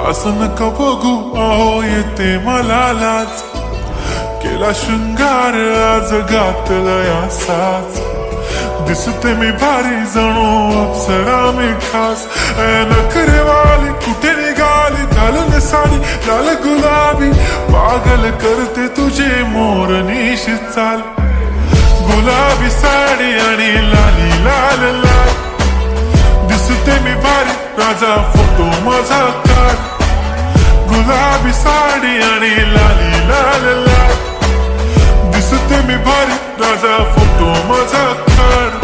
असं नका बघू अहो येते मला लाज, केला शृंगार आज घातलाय असाच, दिसते मी भारी जणू अप्सरा मी खास, नखरेवाली कुठे निघाली घालून साडी लाल गुलाबी, पागल करते तुझे मोरनीशी चाल, गुलाबी साडी आणि लाली लाल लाल, दिसते मी भारी राजा फोटो माझा काढ, गुलाबी साडी आणि लाली लाल लाल, दिसते मी भारी राजा फोटो माझा काढ.